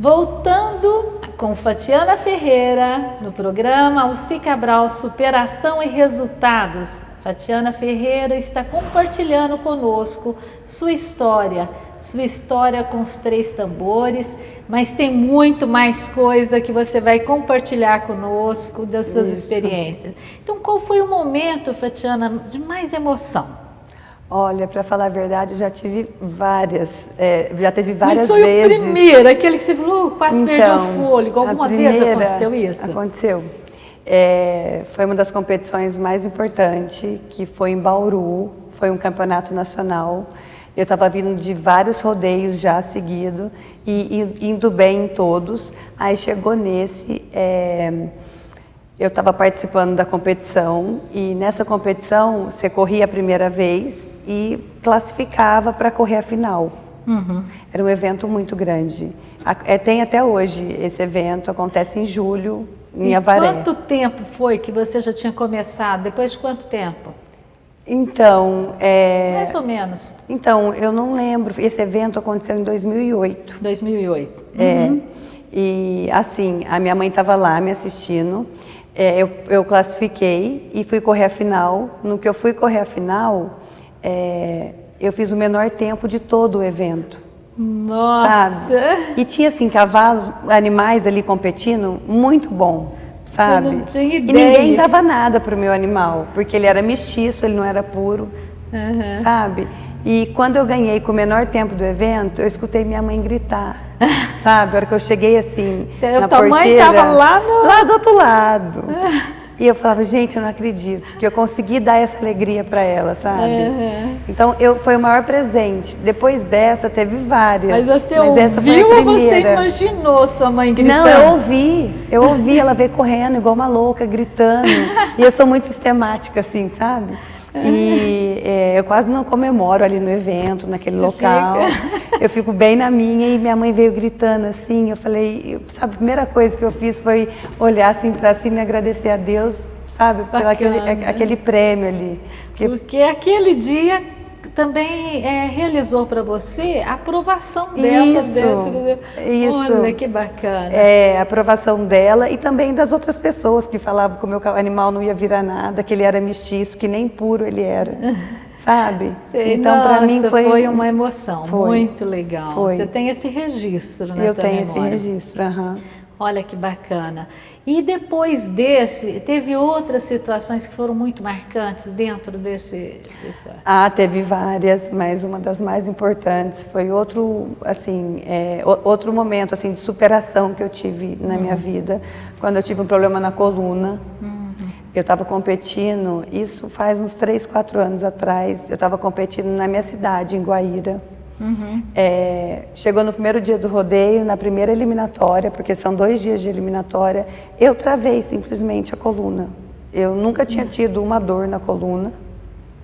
Voltando com Fatiana Ferreira no programa Alci Cabral Superação e Resultados. Fatiana Ferreira está compartilhando conosco sua história com os 3 tambores, mas tem muito mais coisa que você vai compartilhar conosco das suas experiências. Então, qual foi o momento, Fatiana, de mais emoção? Olha, para falar a verdade, eu já tive várias, vezes. Mas foi o primeiro, aquele que você falou, quase perdeu o fôlego. Alguma vez aconteceu isso? Aconteceu. Foi uma das competições mais importantes, que foi em Bauru, foi um campeonato nacional. Eu estava vindo de vários rodeios já seguido e indo bem em todos. Aí chegou nesse, eu estava participando da competição e nessa competição você corria a primeira vez e classificava para correr a final. Era um evento muito grande. Tem até hoje esse evento, acontece em julho, em Avaré. Quanto tempo foi que você já tinha começado? Depois de quanto tempo? Então, mais ou menos. Então, eu não lembro. Esse evento aconteceu em 2008. 2008. E assim, a minha mãe estava lá me assistindo. Eu classifiquei e fui correr a final. No que eu fui correr a final, eu fiz o menor tempo de todo o evento. Nossa! Sabe? E tinha assim, cavalos, animais ali competindo, muito bom. Sabe? Eu não tinha ideia. E ninguém dava nada pro meu animal, porque ele era mestiço, ele não era puro, sabe? E quando eu ganhei com o menor tempo do evento, eu escutei minha mãe gritar, sabe? A hora que eu cheguei assim, na porteira, mãe estava lá do outro lado. E eu falava, gente, eu não acredito que eu consegui dar essa alegria para ela, sabe? Então, foi o maior presente. Depois dessa, teve várias. Mas você essa foi a ouviu ou primeira. você imaginou sua mãe gritando? Não, eu ouvi ela veio correndo, igual uma louca, gritando. E eu sou muito sistemática, assim, sabe? E eu quase não comemoro ali no evento, naquele local. Eu fico bem na minha e minha mãe veio gritando assim. Eu falei, sabe, a primeira coisa que eu fiz foi olhar assim para cima e agradecer a Deus, sabe, pelo aquele prêmio ali. Porque aquele dia também realizou para você a aprovação dela dentro. Isso. Olha que bacana. A aprovação dela e também das outras pessoas que falavam que o meu animal não ia virar nada, que ele era mestiço, que nem puro ele era, sabe? Sei, então para mim foi uma emoção, muito legal. Foi. Você tem esse registro na tua Eu tenho memória. esse registro, Olha que bacana. E depois desse, teve outras situações que foram muito marcantes dentro desse... Teve várias, mas uma das mais importantes foi outro momento assim, de superação que eu tive na minha vida, quando eu tive um problema na coluna. Eu estava competindo, isso faz uns 3, 4 anos atrás, eu estava competindo na minha cidade, em Guaíra. Chegou no primeiro dia do rodeio, na primeira eliminatória, porque são 2 dias de eliminatória, eu travei simplesmente a coluna. Eu nunca tinha tido uma dor na coluna.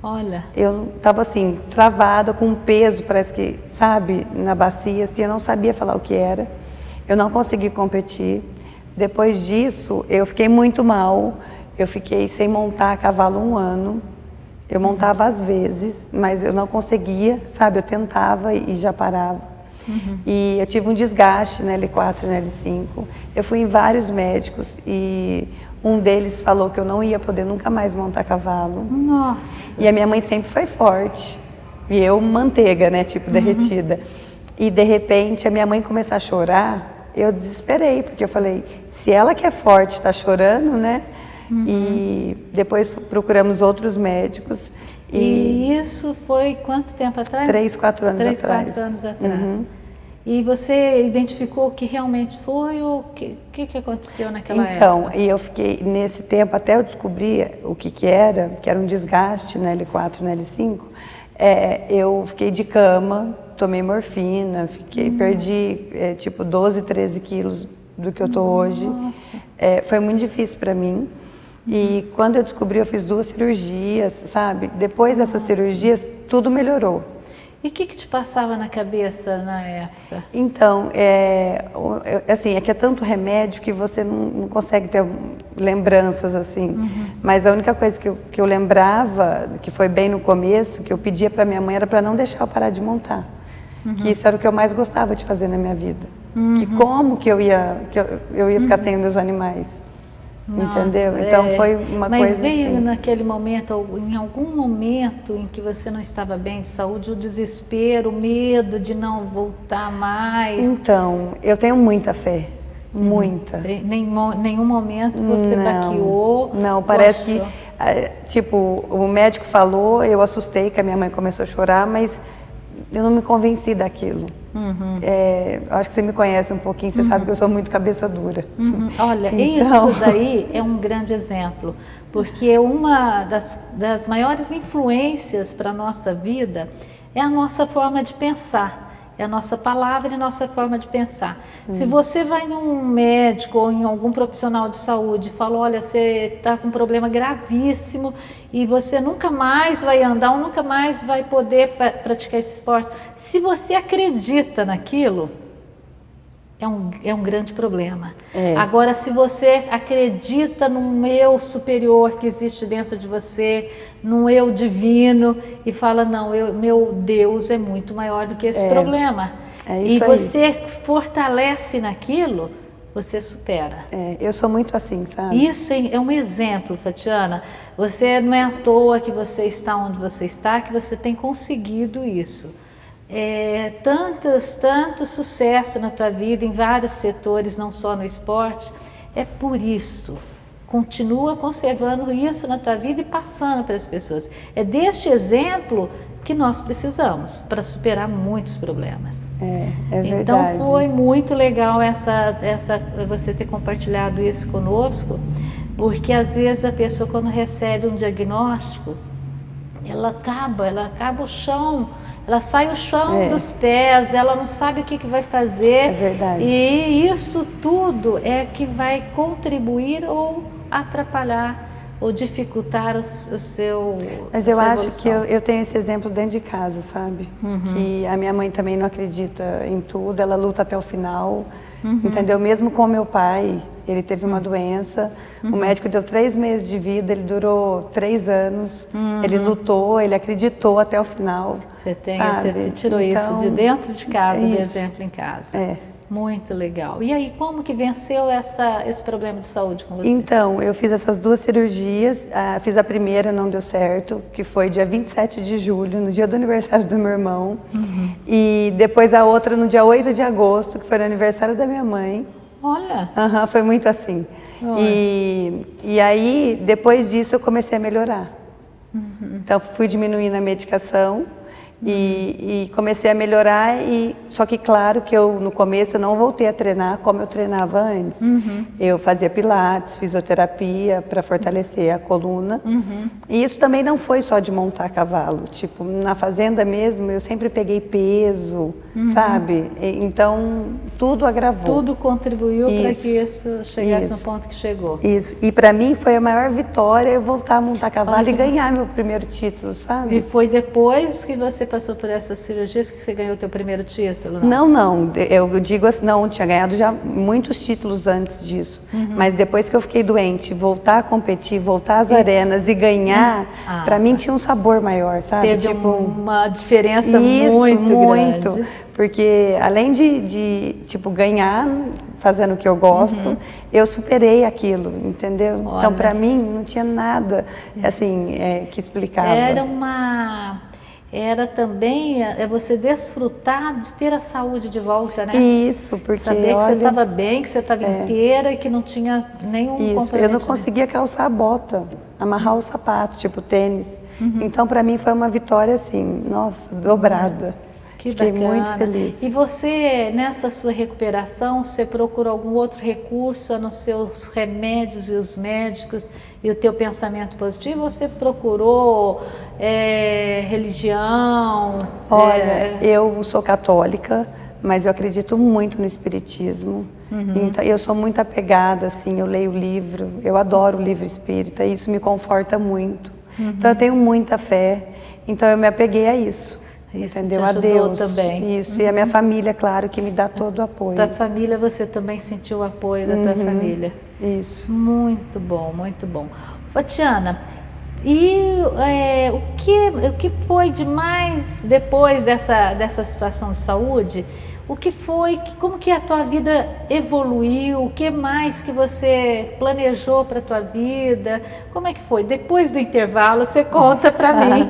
Olha. Eu estava assim, travada, com um peso, parece que, sabe, na bacia, assim, eu não sabia falar o que era. Eu não consegui competir. Depois disso, eu fiquei muito mal. Eu fiquei sem montar a cavalo 1 ano. Eu montava às vezes, mas eu não conseguia, sabe? Eu tentava e já parava. E eu tive um desgaste na L4 e na L5. Eu fui em vários médicos e um deles falou que eu não ia poder nunca mais montar cavalo. Nossa! E a minha mãe sempre foi forte. E eu manteiga, né? Tipo derretida. E de repente a minha mãe começou a chorar, eu desesperei, porque eu falei, se ela que é forte está chorando, né? E depois procuramos outros médicos. E isso foi quanto tempo atrás? 3, 4 anos atrás. 3, 4 anos atrás. E você identificou o que realmente foi ou o que aconteceu naquela época? Então, e eu fiquei, nesse tempo, até eu descobrir o que era um desgaste na L4 e na L5, eu fiquei de cama, tomei morfina, perdi tipo 12, 13 quilos do que eu tô hoje. Foi muito difícil para mim. E quando eu descobri, eu fiz 2 cirurgias, sabe? Depois dessas cirurgias, tudo melhorou. E o que te passava na cabeça na época? Então, assim, é que é tanto remédio que você não consegue ter lembranças, assim. Mas a única coisa que eu lembrava, que foi bem no começo, que eu pedia para minha mãe, era para não deixar eu parar de montar. Que isso era o que eu mais gostava de fazer na minha vida. Que como que eu ia ficar sem meus animais? Nossa, Entendeu? Então foi uma Mas coisa veio assim. naquele momento, em algum momento em que você não estava bem de saúde, o desespero, o medo de não voltar mais? Então, eu tenho muita fé, muita. Nenhum momento você baqueou? Não, parece que, tipo, o médico falou, eu assustei, que a minha mãe começou a chorar, mas eu não me convenci daquilo. Acho que você me conhece um pouquinho, você sabe que eu sou muito cabeça dura. Olha, Então... isso daí é um grande exemplo, porque uma das maiores influências para a nossa vida é a nossa forma de pensar. É a nossa palavra e a nossa forma de pensar. Se você vai num médico ou em algum profissional de saúde e fala, olha, você está com um problema gravíssimo e você nunca mais vai andar ou nunca mais vai poder praticar esse esporte. Se você acredita naquilo, é um grande problema. Agora, se você acredita num eu superior que existe dentro de você, num eu divino, e fala, não, meu Deus é muito maior do que esse problema. E você fortalece naquilo, você supera. Eu sou muito assim, sabe? Isso é um exemplo, Fatiana. Você não é à toa que você está onde você está, que você tem conseguido isso. Tanto sucesso na tua vida, em vários setores, não só no esporte, é por isso. Continua conservando isso na tua vida e passando para as pessoas. É deste exemplo que nós precisamos para superar muitos problemas. É verdade. Então foi muito legal você ter compartilhado isso conosco, porque às vezes a pessoa, quando recebe um diagnóstico, ela acaba o chão. Ela sai o chão dos pés, ela não sabe o que vai fazer. É verdade. E isso tudo é que vai contribuir ou atrapalhar ou dificultar o seu. Mas eu acho que eu tenho esse exemplo dentro de casa, sabe? Que a minha mãe também não acredita em tudo, ela luta até o final, entendeu? Mesmo com meu pai, ele teve uma doença, o médico deu 3 meses de vida, ele durou 3 anos, ele lutou, ele acreditou até o final. Você tirou isso de dentro de casa, de exemplo em casa. Muito legal. E aí, como que venceu esse problema de saúde com você? Então, eu fiz essas 2 cirurgias, fiz a primeira, não deu certo, que foi dia 27 de julho, no dia do aniversário do meu irmão, e depois a outra no dia 8 de agosto, que foi no aniversário da minha mãe. Olha! Foi muito assim. E aí, depois disso, eu comecei a melhorar. Então, fui diminuindo a medicação e comecei a melhorar. Só que, claro, que no começo eu não voltei a treinar como eu treinava antes. Eu fazia pilates, fisioterapia para fortalecer a coluna. E isso também não foi só de montar cavalo. Tipo, na fazenda mesmo, eu sempre peguei peso, sabe? Então, tudo agravou. Tudo contribuiu para que isso chegasse no ponto que chegou. Isso. E para mim foi a maior vitória eu voltar a montar cavalo e ganhar meu primeiro título, sabe? E foi depois que você passou por essas cirurgias que você ganhou o teu primeiro título? Não. Eu digo assim, não, tinha ganhado já muitos títulos antes disso. Mas depois que eu fiquei doente, voltar a competir, voltar às arenas e ganhar, para mim tinha um sabor maior, sabe? Teve uma diferença muito grande. Porque além de ganhar fazendo o que eu gosto, eu superei aquilo, entendeu? Olha. Então, para mim, não tinha nada assim que explicava. Era também você desfrutar de ter a saúde de volta, né? Isso, porque saber que você estava bem, que você estava inteira e que não tinha nenhum comprometimento. Eu não conseguia calçar a bota, amarrar o sapato, tipo tênis. Então, para mim, foi uma vitória assim, nossa, dobrada. Que Fiquei bacana. muito feliz. E você, nessa sua recuperação, você procurou algum outro recurso nos seus remédios e os médicos e o teu pensamento positivo? Ou você procurou religião? Olha, eu sou católica, mas eu acredito muito no espiritismo. Então, eu sou muito apegada, assim, eu leio livro, eu adoro o livro espírita, e isso me conforta muito. Então, eu tenho muita fé, então eu me apeguei a isso. Isso entendeu? te ajudou a Deus também. Isso, e a minha família, claro, que me dá todo o apoio. Da família, você também sentiu o apoio da tua família. Isso. Muito bom, muito bom. Fatiana, e o que foi de mais depois dessa situação de saúde? O que foi, como que a tua vida evoluiu, o que mais que você planejou para a tua vida, como é que foi? Depois do intervalo você conta para mim.